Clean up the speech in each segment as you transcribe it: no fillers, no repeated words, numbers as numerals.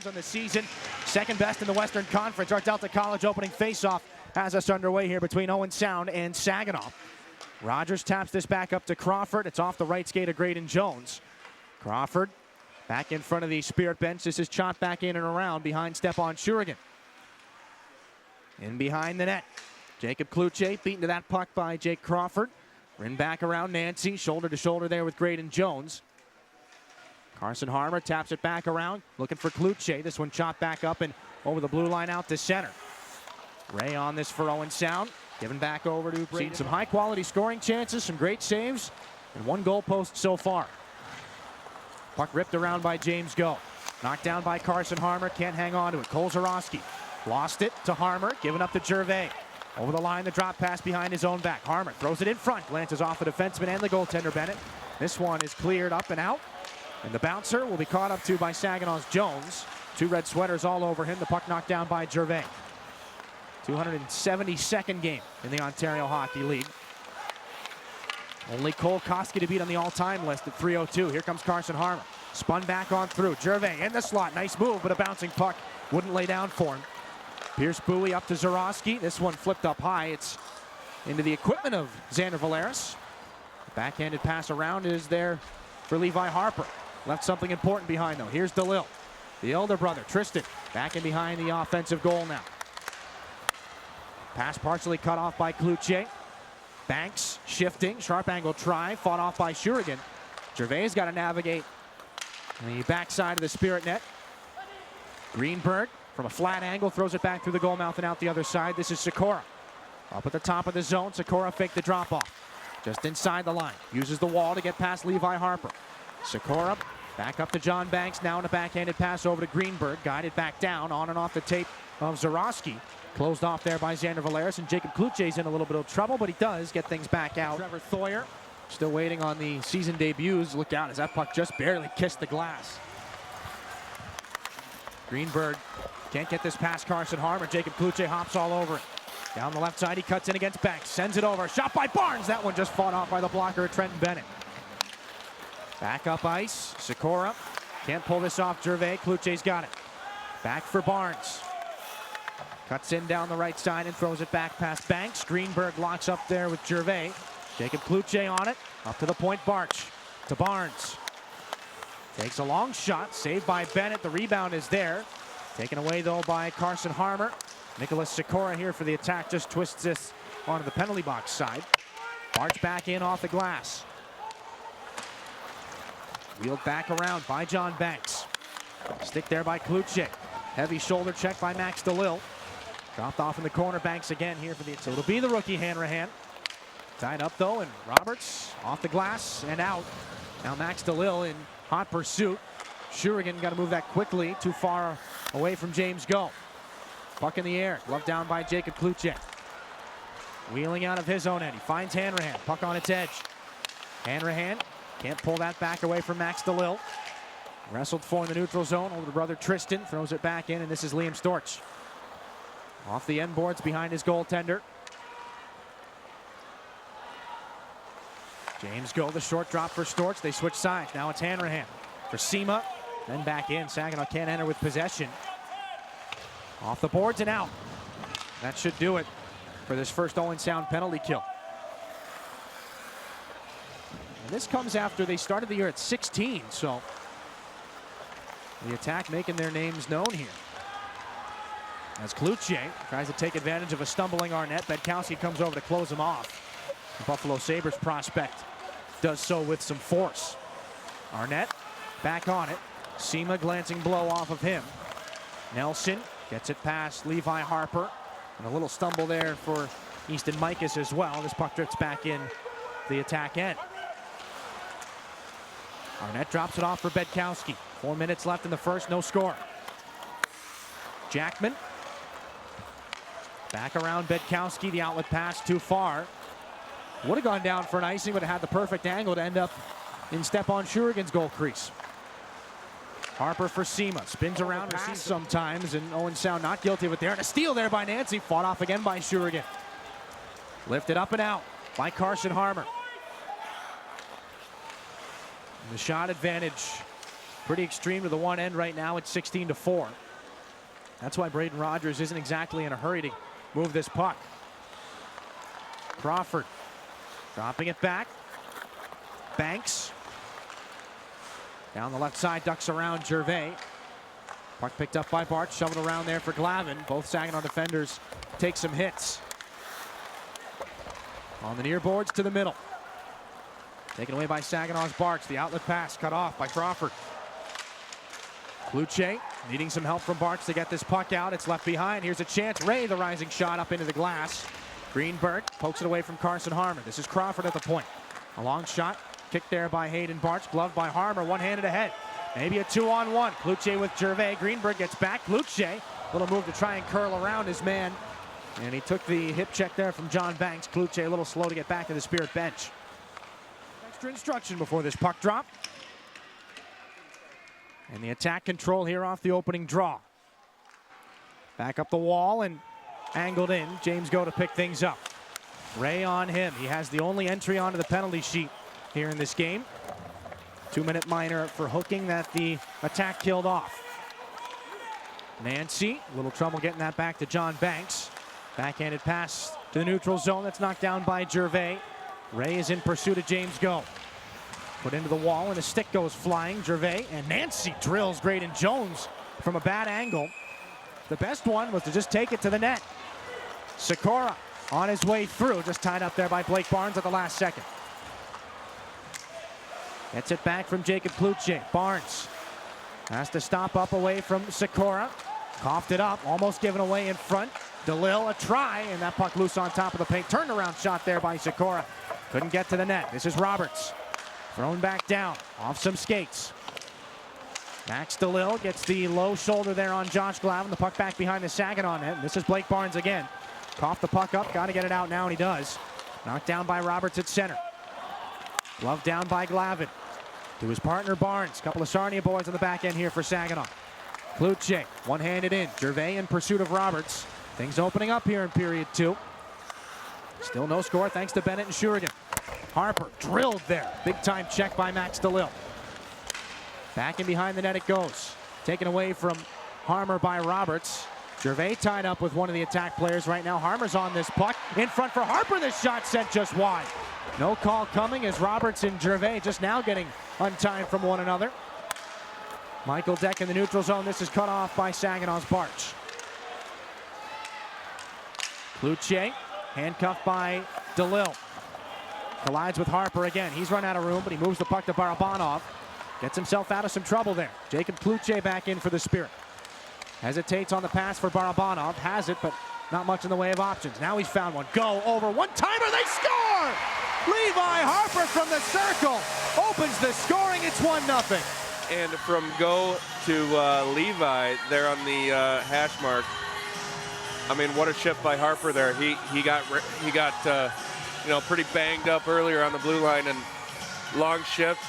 wins on the season. Second best in the Western Conference. Our Delta College opening faceoff has us underway here between Owen Sound and Saginaw. Rogers taps this back up to Crawford. It's off the right skate of Graydon Jones. Crawford back in front of the Spirit bench. This is chopped back in and around behind Stepan Shurigan. In behind the net. Jacob Cloutier beaten to that puck by Jake Crawford. Rin back around Nancy, shoulder to shoulder there with Graydon Jones. Carson Harmer taps it back around, looking for Cloutier. This one chopped back up and over the blue line out to center. Ray on this for Owen Sound, given back over to Brady. Some high quality scoring chances, some great saves, and one goal post so far. Puck ripped around by James Go. Knocked down by Carson Harmer, can't hang on to it. Cole Zarowski lost it to Harmer, given up to Gervais. Over the line, the drop pass behind his own back. Harmer throws it in front, glances off the defenseman and the goaltender Bennett. This one is cleared up and out. And the bouncer will be caught up to by Saginaw's Jones. Two red sweaters all over him. The puck knocked down by Gervais. 272nd game in the Ontario Hockey League. Only Cole Koski to beat on the all-time list at 302. Here comes Carson Harmer. Spun back on through. Gervais in the slot. Nice move, but a bouncing puck wouldn't lay down for him. Pierce Bowie up to Zarowski. This one flipped up high. It's into the equipment of Xander Valeris. The backhanded pass around is there for Levi Harper. Left something important behind though. Here's DeLille. The elder brother, Tristan, back in behind the offensive goal now. Pass partially cut off by Cloutier. Banks shifting, sharp angle try, fought off by Shurigan. Gervais got to navigate the backside of the Spirit net. Greenberg from a flat angle throws it back through the goal mouth and out the other side. This is Sikora. Up at the top of the zone, Sikora faked the drop off. Just inside the line, uses the wall to get past Levi Harper. Sikora back up to John Banks, now in a backhanded pass over to Greenberg, guided back down, on and off the tape of Zarowski. Closed off there by Xander Valeris, and Jacob Cloutier's in a little bit of trouble, but he does get things back out. Trevor Thoyer still waiting on the season debuts. Look out as that puck just barely kissed the glass. Greenberg can't get this past Carson Harmer. Jacob Cloutier hops all over it. Down the left side, he cuts in against Banks, sends it over. Shot by Barnes. That one just fought off by the blocker, Trenton Bennett. Back up ice, Sikora can't pull this off. Gervais, Cloutier's got it. Back for Barnes. Cuts in down the right side and throws it back past Banks. Greenberg locks up there with Gervais. Jacob Cloutier on it. Up to the point, Barch. To Barnes. Takes a long shot, saved by Bennett. The rebound is there. Taken away though by Carson Harmer. Nicholas Sikora here for the attack, just twists this onto the penalty box side. Barch back in off the glass. Wheeled back around by John Banks. Stick there by Cloutier. Heavy shoulder check by Max DeLille. Dropped off in the corner. Banks again here for the... So it'll be the rookie Hanrahan. Tied up though, and Roberts off the glass and out. Now Max DeLille in hot pursuit. Shurigan got to move that quickly. Too far away from James Go. Puck in the air. Glove down by Jacob Cloutier. Wheeling out of his own end. He finds Hanrahan. Puck on its edge. Hanrahan can't pull that back away from Max DeLille. Wrestled for in the neutral zone over to brother Tristan. Throws it back in, and this is Liam Storch. Off the end boards behind his goaltender. James Go, the short drop for Storch. They switch sides. Now it's Hanrahan for Sema. Then back in. Saginaw can't enter with possession. Off the boards and out. That should do it for this first Owen Sound penalty kill. And this comes after they started the year at 16, so the attack making their names known here. As Cloutier tries to take advantage of a stumbling Arnett, Bedkowski comes over to close him off. The Buffalo Sabres prospect does so with some force. Arnett back on it. Sema glancing blow off of him. Nelson gets it past Levi Harper. And a little stumble there for Easton Mikas as well. This puck drifts back in the attack end. Arnett drops it off for Bedkowski. 4 minutes left in the first, no score. Jackman. Back around Bedkowski, the outlet pass too far. Would have gone down for an icing, but it had the perfect angle to end up in Stepan Shurigan's goal crease. Harper for Sema, spins around sometimes, and Owen Sound not guilty of it there. And a steal there by Nancy, fought off again by Shurigan. Lifted up and out by Carson Harmer. And the shot advantage pretty extreme to the one end right now. It's 16-4. That's why Braden Rogers isn't exactly in a hurry to move this puck. Crawford dropping it back. Banks down the left side, ducks around Gervais. Puck picked up by Bart, shoved around there for Glavin. Both Saginaw defenders take some hits. On the near boards to the middle. Taken away by Saginaw's Barks. The outlet pass cut off by Crawford. Cloutier needing some help from Barks to get this puck out. It's left behind. Here's a chance. Ray, the rising shot up into the glass. Greenberg pokes it away from Carson Harmon. This is Crawford at the point. A long shot. Kicked there by Hayden Bartz. Gloved by Harmer. One-handed ahead. Maybe a 2-on-1. Cloutier with Gervais. Greenberg gets back. Cloutier. Little move to try and curl around his man. And he took the hip check there from John Banks. Cloutier a little slow to get back to the Spirit bench. Extra instruction before this puck drop. And the attack control here off the opening draw. Back up the wall and angled in. James Go to pick things up. Ray on him. He has the only entry onto the penalty sheet here in this game. 2-minute minor for hooking that the attack killed off. Nancy, a little trouble getting that back to John Banks. Backhanded pass to the neutral zone. That's knocked down by Gervais. Ray is in pursuit of James Go. Put into the wall and a stick goes flying. Gervais and Nancy drills Graydon Jones from a bad angle. The best one was to just take it to the net. Sikora on his way through, just tied up there by Blake Barnes at the last second. Gets it back from Jacob Cloutier. Barnes has to stop up away from Sikora. Coughed it up, almost given away in front. DeLille a try, and that puck loose on top of the paint. Turned around shot there by Sikora. Couldn't get to the net. This is Roberts. Thrown back down, off some skates. Max DeLille gets the low shoulder there on Josh Glavin. The puck back behind the Saginaw net. This is Blake Barnes again. Coughed the puck up, got to get it out now, and he does. Knocked down by Roberts at center. Glove down by Glavin. To his partner Barnes. Couple of Sarnia boys on the back end here for Saginaw. Cloutier, one-handed in. Gervais in pursuit of Roberts. Things opening up here in period 2. Still no score thanks to Bennett and Shurigan. Harper drilled there. Big-time check by Max DeLille. Back in behind the net it goes. Taken away from Harmer by Roberts. Gervais tied up with one of the attack players right now. Harmer's on this puck. In front for Harper. This shot sent just wide. No call coming as Roberts and Gervais just now getting untied from one another. Michael Deck in the neutral zone. This is cut off by Saginaw's Barch. Cloutier, handcuffed by DeLille. Collides with Harper again. He's run out of room, but he moves the puck to Barabanov. Gets himself out of some trouble there. Jacob Cloutier back in for the Spirit. Hesitates on the pass for Barabanov. Has it, but not much in the way of options. Now he's found one. Go over. One-timer. They score! Levi Harper from the circle opens the scoring. It's 1-0. And from Go to Levi there on the hash mark. I mean, what a shift by Harper there. He got you know, pretty banged up earlier on the blue line, and long shift.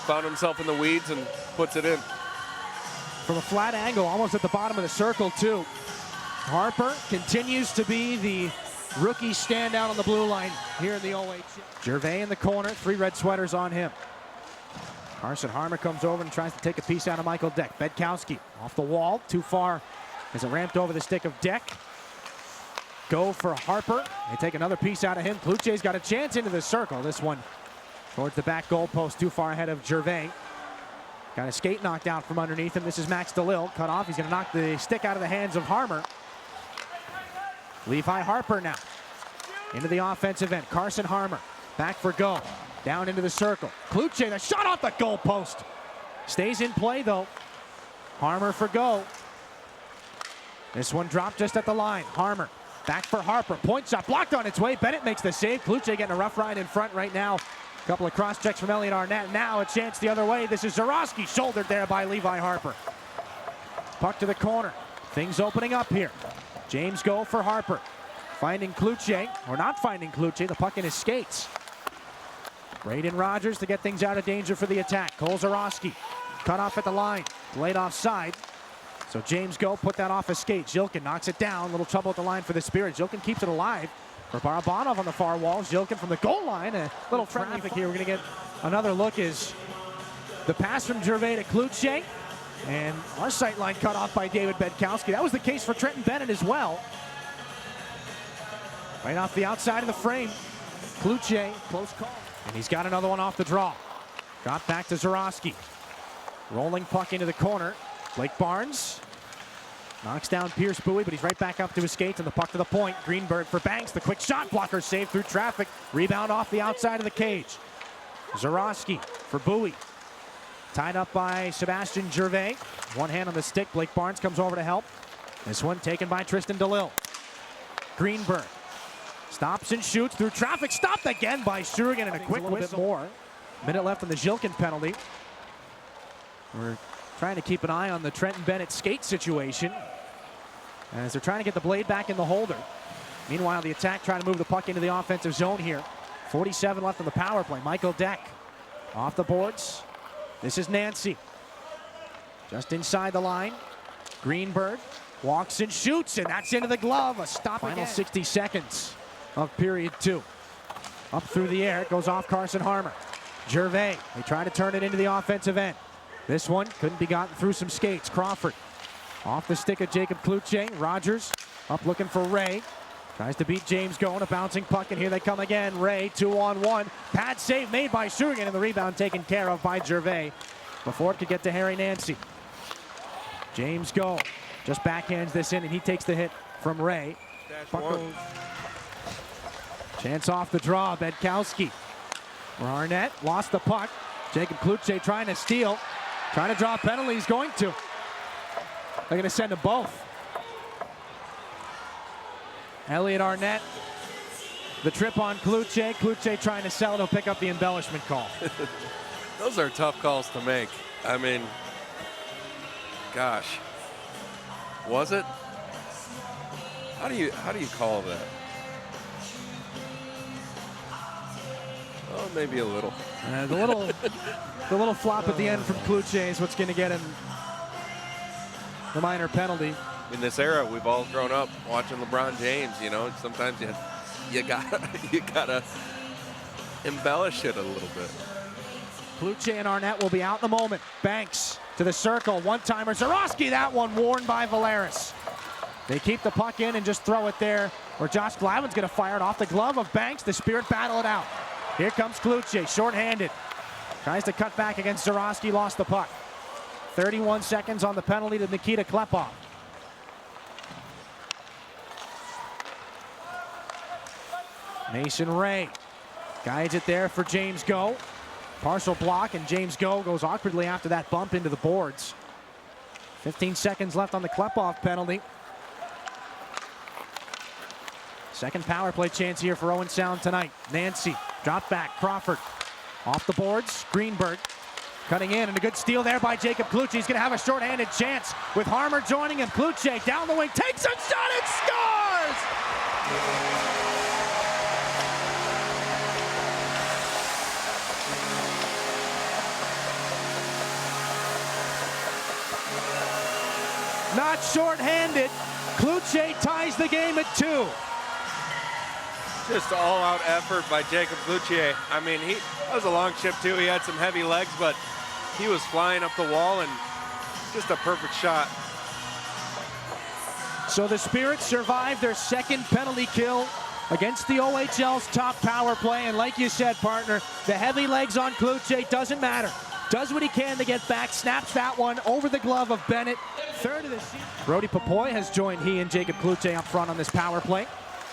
Found himself in the weeds and puts it in. From a flat angle, almost at the bottom of the circle, too. Harper continues to be the rookie standout on the blue line here in the OHL. Gervais in the corner, 3 red sweaters on him. Carson Harmer comes over and tries to take a piece out of Michael Deck. Bedkowski off the wall, too far as it ramped over the stick of Deck. Go for Harper. They take another piece out of him. Cloutier's got a chance into the circle. This one towards the back goal post, too far ahead of Gervais. Got a skate knocked out from underneath him. This is Max DeLille. Cut off. He's going to knock the stick out of the hands of Harmer. Levi Harper now into the offensive end. Carson Harmer back for Go. Down into the circle. Cloutier, the shot off the goal post. Stays in play, though. Harmer for Go. This one dropped just at the line. Harmer back for Harper. Point shot blocked on its way. Bennett makes the save. Cloutier getting a rough ride in front right now. A couple of cross checks from Elliot Arnett. Now a chance the other way. This is Zarowski, shouldered there by Levi Harper. Puck to the corner. Things opening up here. James Go for Harper. Finding Cloutier, or not finding Cloutier. The puck in his skates. Braden Rogers to get things out of danger for the attack. Cole Zarowski cut off at the line. Laid offside. So James Go put that off his skate. Zilkin knocks it down. Little trouble at the line for the Spirit. Zilkin keeps it alive. For Barabanov on the far wall. Zilkin from the goal line. A little traffic here. We're going to get another look as The pass from Gervais to Cloutier. And our sight line cut off by David Bedkowski. That was the case for Trenton Bennett as well. Right off the outside of the frame. Cloutier, close call. And he's got another one off the draw. Got back to Zarowski. Rolling puck into the corner. Blake Barnes knocks down Pierce Bowie, but he's right back up to his skates and the puck to the point. Greenberg for Banks. The quick shot blocker saved through traffic. Rebound off the outside of the cage. Zarowski for Bowie. Tied up by Sebastian Gervais. One hand on the stick. Blake Barnes comes over to help. This one taken by Tristan DeLille. Greenberg stops and shoots through traffic. Stopped again by Shurigan and a quick whistle. Bit more. Minute left on the Zhilkin penalty. We're trying to keep an eye on the Trenton Bennett skate situation as they're trying to get the blade back in the holder. Meanwhile, the Attack trying to move the puck into the offensive zone here. 47 left on the power play. Michael Deck off the boards. This is Nancy. Just inside the line. Greenberg walks and shoots, and that's into the glove. A stop. Final 60 seconds of period 2. Up through the air. It goes off Carson Harmer. Gervais. They try to turn it into the offensive end. This one couldn't be gotten through some skates. Crawford off the stick of Jacob Cloutier. Rogers up looking for Ray. Tries to beat James Going, a bouncing puck, and here they come again. Ray, 2-on-1. Pad save made by Shurigan, and the rebound taken care of by Gervais before it could get to Harry Nancy. James Go just backhands this in, and he takes the hit from Ray. Chance off the draw, Bedkowski. Arnett lost the puck. Jacob Cloutier trying to steal. Trying to draw a penalty, he's going to. They're going to send them both. Elliot Arnett, the trip on Cloutier. Cloutier trying to sell it, he'll pick up the embellishment call. Those are tough calls to make. I mean, gosh, was it? How do you call that? Oh, maybe a little. The little flop at the end from Cloutier is what's going to get him the minor penalty. In this era, we've all grown up watching LeBron James. You know, sometimes you gotta embellish it a little bit. Cloutier and Arnett will be out in a moment. Banks to the circle, one-timer. Zarowski, that one warned by Valeris. They keep the puck in and just throw it there, where Josh Glavin's going to fire it off the glove of Banks. The Spirit battle it out. Here comes Cloutier, short-handed. Tries to cut back against Zarowski, lost the puck. 31 seconds on the penalty to Nikita Klepov. Mason Ray guides it there for James Go. Partial block, and James Go goes awkwardly after that bump into the boards. 15 seconds left on the Klepov penalty. Second power play chance here for Owen Sound tonight. Nancy, drop back, Crawford. Off the boards, Greenberg cutting in, and a good steal there by Jacob Cloutier. He's going to have a short-handed chance with Harmer joining him. Cloutier down the wing, takes a shot and scores! Not short-handed. Cloutier ties the game at 2. Just all-out effort by Jacob Cloutier. I mean, that was a long chip too. He had some heavy legs, but he was flying up the wall, and just a perfect shot. So the Spirit survived their second penalty kill against the OHL's top power play, and like you said, partner, the heavy legs on Cloutier doesn't matter. Does what he can to get back, snaps that one over the glove of Bennett. Third of the season. Brody Popoy has joined he and Jacob Cloutier up front on this power play.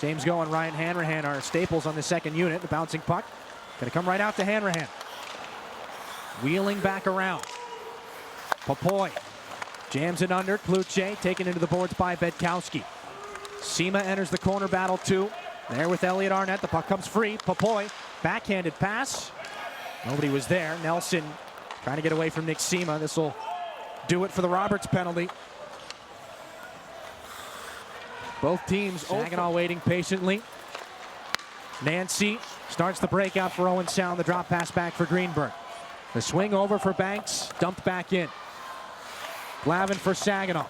James Go and Ryan Hanrahan are staples on the second unit. The bouncing puck gonna come right out to Hanrahan. Wheeling back around. Popoy jams it under. Cloutier taken into the boards by Bedkowski. Sema enters the corner battle too. There with Elliot Arnett. The puck comes free. Popoy, backhanded pass. Nobody was there. Nelson trying to get away from Nick Sema. This will do it for the Roberts penalty. Both teams, Saginaw waiting patiently. Nancy starts the breakout for Owen Sound. The drop pass back for Greenberg. The swing over for Banks, dumped back in. Glavin for Saginaw.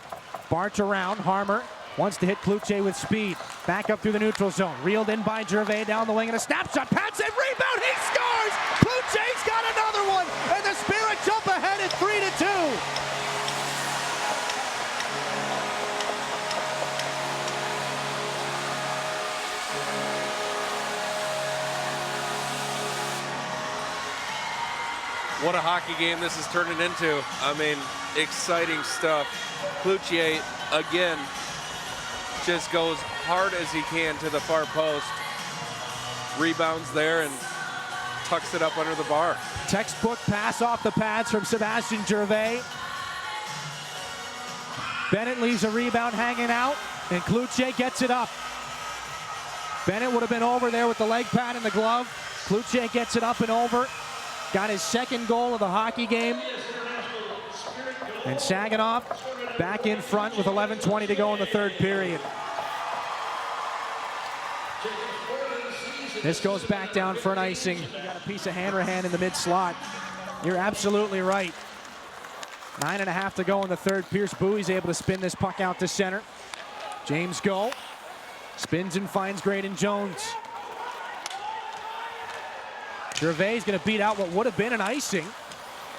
Barch around, Harmer wants to hit Cloutier with speed. Back up through the neutral zone. Reeled in by Gervais down the wing, and a snapshot. Pats it, rebound, he scores! Cloutier's got another one, and the Spirit jump ahead. it 3-2. What a hockey game this is turning into. I mean, exciting stuff. Cloutier, again, just goes hard as he can to the far post. Rebounds there and tucks it up under the bar. Textbook pass off the pads from Sebastien Gervais. Bennett leaves a rebound hanging out, and Cloutier gets it up. Bennett would have been over there with the leg pad and the glove. Cloutier gets it up and over. Got his second goal of the hockey game. And Saginaw back in front with 11:20 to go in the third period. This goes back down for an icing. You got a piece of Hanrahan in the mid slot. You're absolutely right. 9.5 to go in the third. Pierce Bowie's able to spin this puck out to center. James Go spins and finds Graydon Jones. Gervais is going to beat out what would have been an icing.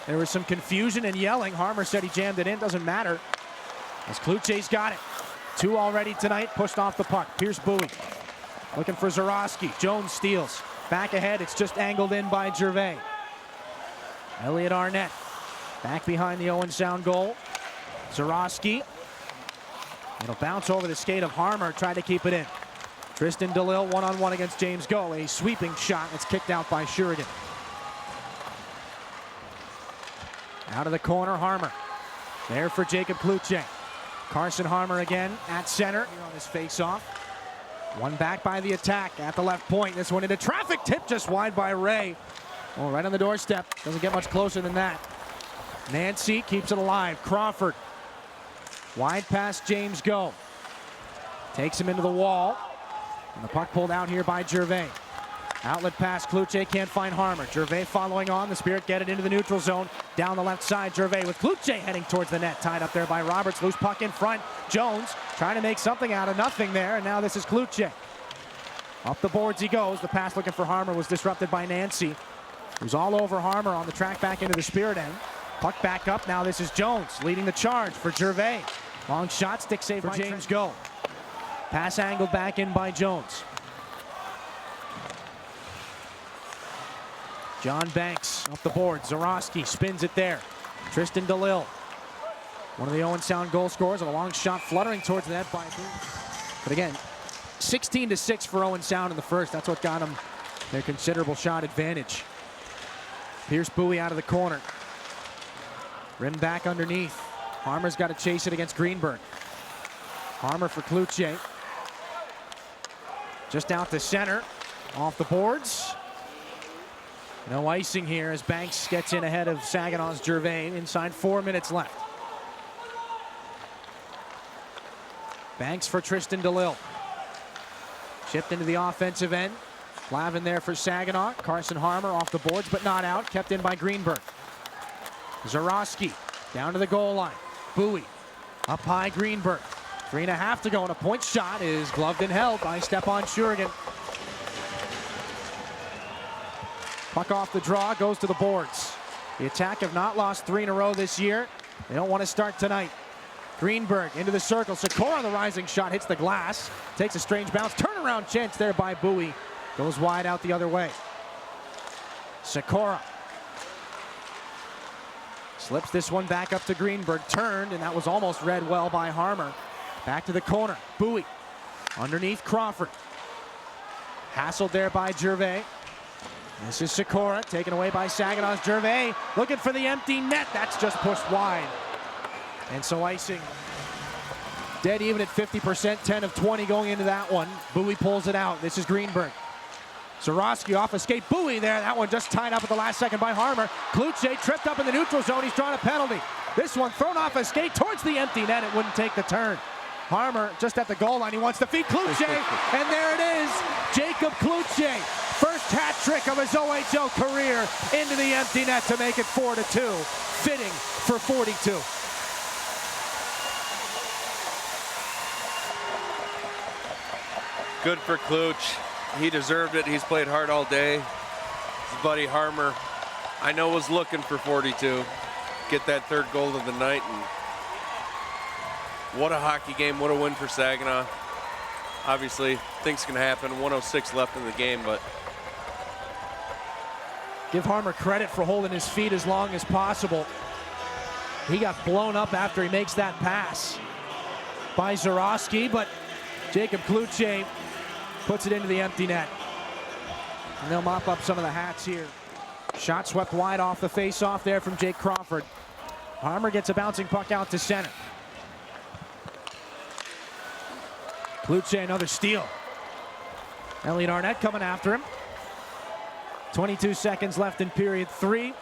There was some confusion and yelling. Harmer said he jammed it in. Doesn't matter. As Cloutier's got it. 2 already tonight. Pushed off the puck. Pierce Bowie looking for Zarowski. Jones steals. Back ahead. It's just angled in by Gervais. Elliot Arnett back behind the Owen Sound goal. Zarowski. It'll bounce over the skate of Harmer. Tried to keep it in. Tristan DeLille one-on-one against James Go. A sweeping shot. It's kicked out by Shurigan. Out of the corner, Harmer. There for Jacob Cloutier. Carson Harmer again at center on his face-off. One back by the attack at the left point. This one into traffic. Tip just wide by Ray. Oh, right on the doorstep. Doesn't get much closer than that. Nancy keeps it alive. Crawford. Wide past James Go. Takes him into the wall. And the puck pulled out here by Gervais. Outlet pass, Cloutier can't find Harmer. Gervais following on, the Spirit get it into the neutral zone. Down the left side, Gervais with Cloutier heading towards the net. Tied up there by Roberts, loose puck in front. Jones trying to make something out of nothing there, and now this is Cloutier. Up the boards he goes. The pass looking for Harmer was disrupted by Nancy, who's all over Harmer on the track back into the Spirit end. Puck back up, now this is Jones leading the charge for Gervais. Long shot, stick save by James Go. Pass angled back in by Jones. John Banks up the board. Zarowski spins it there. Tristan DeLille, one of the Owen Sound goal scorers, and a long shot fluttering towards the net by Booth. But again, 16-6 for Owen Sound in the first. That's what got them their considerable shot advantage. Pierce Bowie out of the corner. Rim back underneath. Harmer's got to chase it against Greenberg. Harmer for Cloutier. Just out to center. Off the boards. No icing here as Banks gets in ahead of Saginaw's Gervais. Inside 4 minutes left. Banks for Tristan DeLille. Chipped into the offensive end. Lavin there for Saginaw. Carson Harmer off the boards but not out. Kept in by Greenberg. Zarowski down to the goal line. Bowie up high, Greenberg. 3.5 to go, and a point shot is gloved and held by Stepan Shurigan. Puck off the draw, goes to the boards. The Attack have not lost 3 in a row this year. They don't want to start tonight. Greenberg into the circle. Sikora, the rising shot, hits the glass. Takes a strange bounce. Turnaround chance there by Bowie. Goes wide out the other way. Sikora slips this one back up to Greenberg. Turned, and that was almost read well by Harmer. Back to the corner. Bowie underneath Crawford. Hassled there by Gervais. This is Sikora, taken away by Saginaw's Gervais. Looking for the empty net. That's just pushed wide. And so icing. Dead even at 50%, 10 of 20 going into that one. Bowie pulls it out. This is Greenberg. Zarowski off a skate. Bowie there. That one just tied up at the last second by Harmer. Cloutier tripped up in the neutral zone. He's drawn a penalty. This one thrown off a skate towards the empty net. It wouldn't take the turn. Harmer just at the goal line. He wants to feed Cloutier. And there it is. Jacob Cloutier. First hat trick of his OHL career into the empty net to make it 4-2. Fitting for 42. Good for Cloutier. He deserved it. He's played hard all day. His buddy Harmer, I know, was looking for 42. get that third goal of the night. And what a hockey game, what a win for Saginaw. Obviously, things can happen. 1:06 left in the game, but give Harmer credit for holding his feet as long as possible. He got blown up after he makes that pass by Zarowski, but Jacob Cloutier puts it into the empty net. And they'll mop up some of the hats here. Shot swept wide off the face-off there from Jake Crawford. Harmer gets a bouncing puck out to center. Cloutier, another steal. Elliot Arnett coming after him. 22 seconds left in period 3.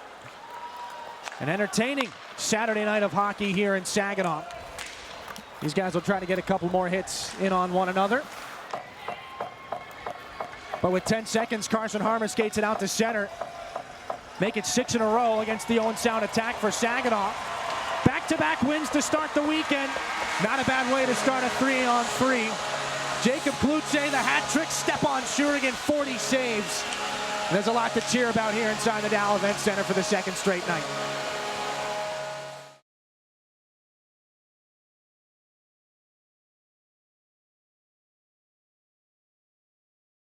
An entertaining Saturday night of hockey here in Saginaw. These guys will try to get a couple more hits in on one another. But with 10 seconds, Carson Harmer skates it out to center. Make it 6 in a row against the Owen Sound Attack for Saginaw. Back-to-back wins to start the weekend. Not a bad way to start a 3-on-3. Jacob Cloutier, the hat trick, Stepan Shurigan, 40 saves. There's a lot to cheer about here inside the Dow Events Center for the second straight night.